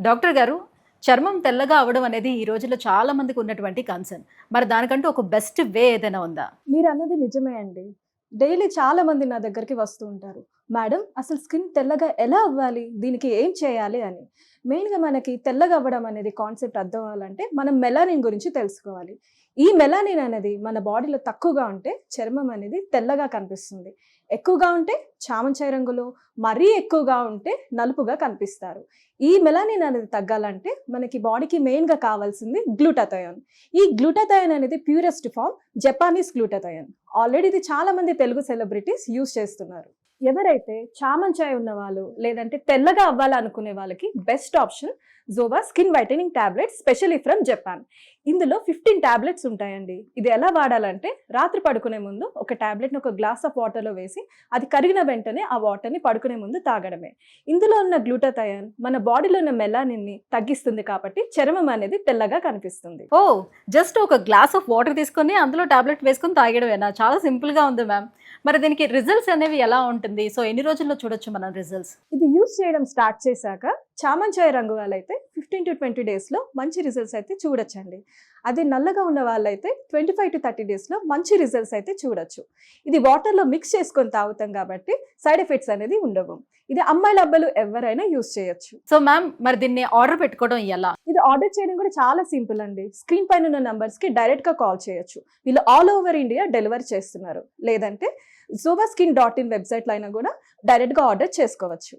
Doctor గారు, చర్మం తెల్లగా అవ్వడం అనేది ఈ రోజుల్లో చాలా మందికి ఉన్నటువంటి కన్సర్న్. మరి దానికంటూ ఒక బెస్ట్ వే ఏదైనా ఉందా? మీరన్నది నిజమే అండి. డైలీ చాలా మంది నా దగ్గరికి వస్తూ ఉంటారు. మేడం అసలు స్కిన్ తెల్లగా ఎలా అవ్వాలి? దీనికి ఏం చేయాలి అని. మెయిన్‌గా మనకి తెల్లగా అవ్వడం అనేది కాన్సెప్ట్ అర్థం అవ్వాలంటే మనం మెలానిన్ గురించి తెలుసుకోవాలి. ఈ మెలానిన్ అనేది మన బాడీలో తక్కువగా ఉంటే చర్మం అనేది తెల్లగా కనిపిస్తుంది. ఎక్కువగా ఉంటే చామంచాయ రంగులో, మరీ ఎక్కువగా ఉంటే నలుపుగా కనిపిస్తారు. ఈ మెలానిన్ అనేది తగ్గాలంటే మనకి బాడీకి మెయిన్‌గా కావాల్సింది గ్లూటాథయోన్. ఈ గ్లూటాథయోన్ అనేది purest form Japanese glutathione. Already ఇది చాలా మంది తెలుగు సెలబ్రిటీస్ యూజ్ చేస్తున్నారు. ఎవరైతే చామంచాయ ఉన్నవాళ్ళు లేదంటే తెల్లగా అవ్వాలనుకునే వాళ్ళకి బెస్ట్ ఆప్షన్ జోవా skin whitening tablets specially from Japan. ఇందులో 15 టాబ్లెట్స్ ఉంటాయండి. ఇది ఎలా వాడాలంటే రాత్రి పడుకునే ముందు ఒక టాబ్లెట్ని ఒక గ్లాస్ ఆఫ్ వాటర్లో వేసి అది కరిగిన వెంటనే ఆ వాటర్ని పడుకునే ముందు తాగడమే. ఇందులో ఉన్న గ్లూటాథయోన్ మన బాడీలో ఉన్న మెలానిన్ని తగ్గిస్తుంది కాబట్టి చర్మం అనేది తెల్లగా కనిపిస్తుంది. ఓ, జస్ట్ ఒక గ్లాస్ ఆఫ్ వాటర్ తీసుకొని అందులో టాబ్లెట్ వేసుకొని తాగడమేనా? చాలా సింపుల్గా ఉంది మ్యామ్. మరి దీనికి రిజల్ట్స్ అనేవి ఎలా ఉంటుంది? సో ఎన్ని రోజుల్లో చూడొచ్చు మనం రిజల్ట్స్? ఇది యూజ్ చేయడం స్టార్ట్ చేశాక చామంచాయ రంగు వాళ్ళైతే 15 to 20 డేస్లో మంచి రిజల్ట్స్ అయితే చూడొచ్చండి. అదే నల్లగా ఉన్న వాళ్ళైతే 25 to 30 డేస్లో మంచి రిజల్ట్స్ అయితే చూడొచ్చు. ఇది వాటర్లో మిక్స్ చేసుకొని తాగుతాం కాబట్టి సైడ్ ఎఫెక్ట్స్ అనేది ఉండవు. ఇది అమ్మాయిల అబ్బాయిలు ఎవరైనా యూజ్ చేయొచ్చు. సో మ్యామ్, మరి దీన్ని ఆర్డర్ పెట్టుకోవడం ఎలా? ఇది ఆర్డర్ చేయడం కూడా చాలా సింపుల్ అండి. స్క్రీన్ పైన ఉన్న నంబర్స్కి డైరెక్ట్గా కాల్ చేయొచ్చు. వీళ్ళు ఆల్ ఓవర్ ఇండియా డెలివరీ చేస్తున్నారు. లేదంటే zovaSkin.in వెబ్సైట్లో అయినా కూడా డైరెక్ట్గా ఆర్డర్ చేసుకోవచ్చు.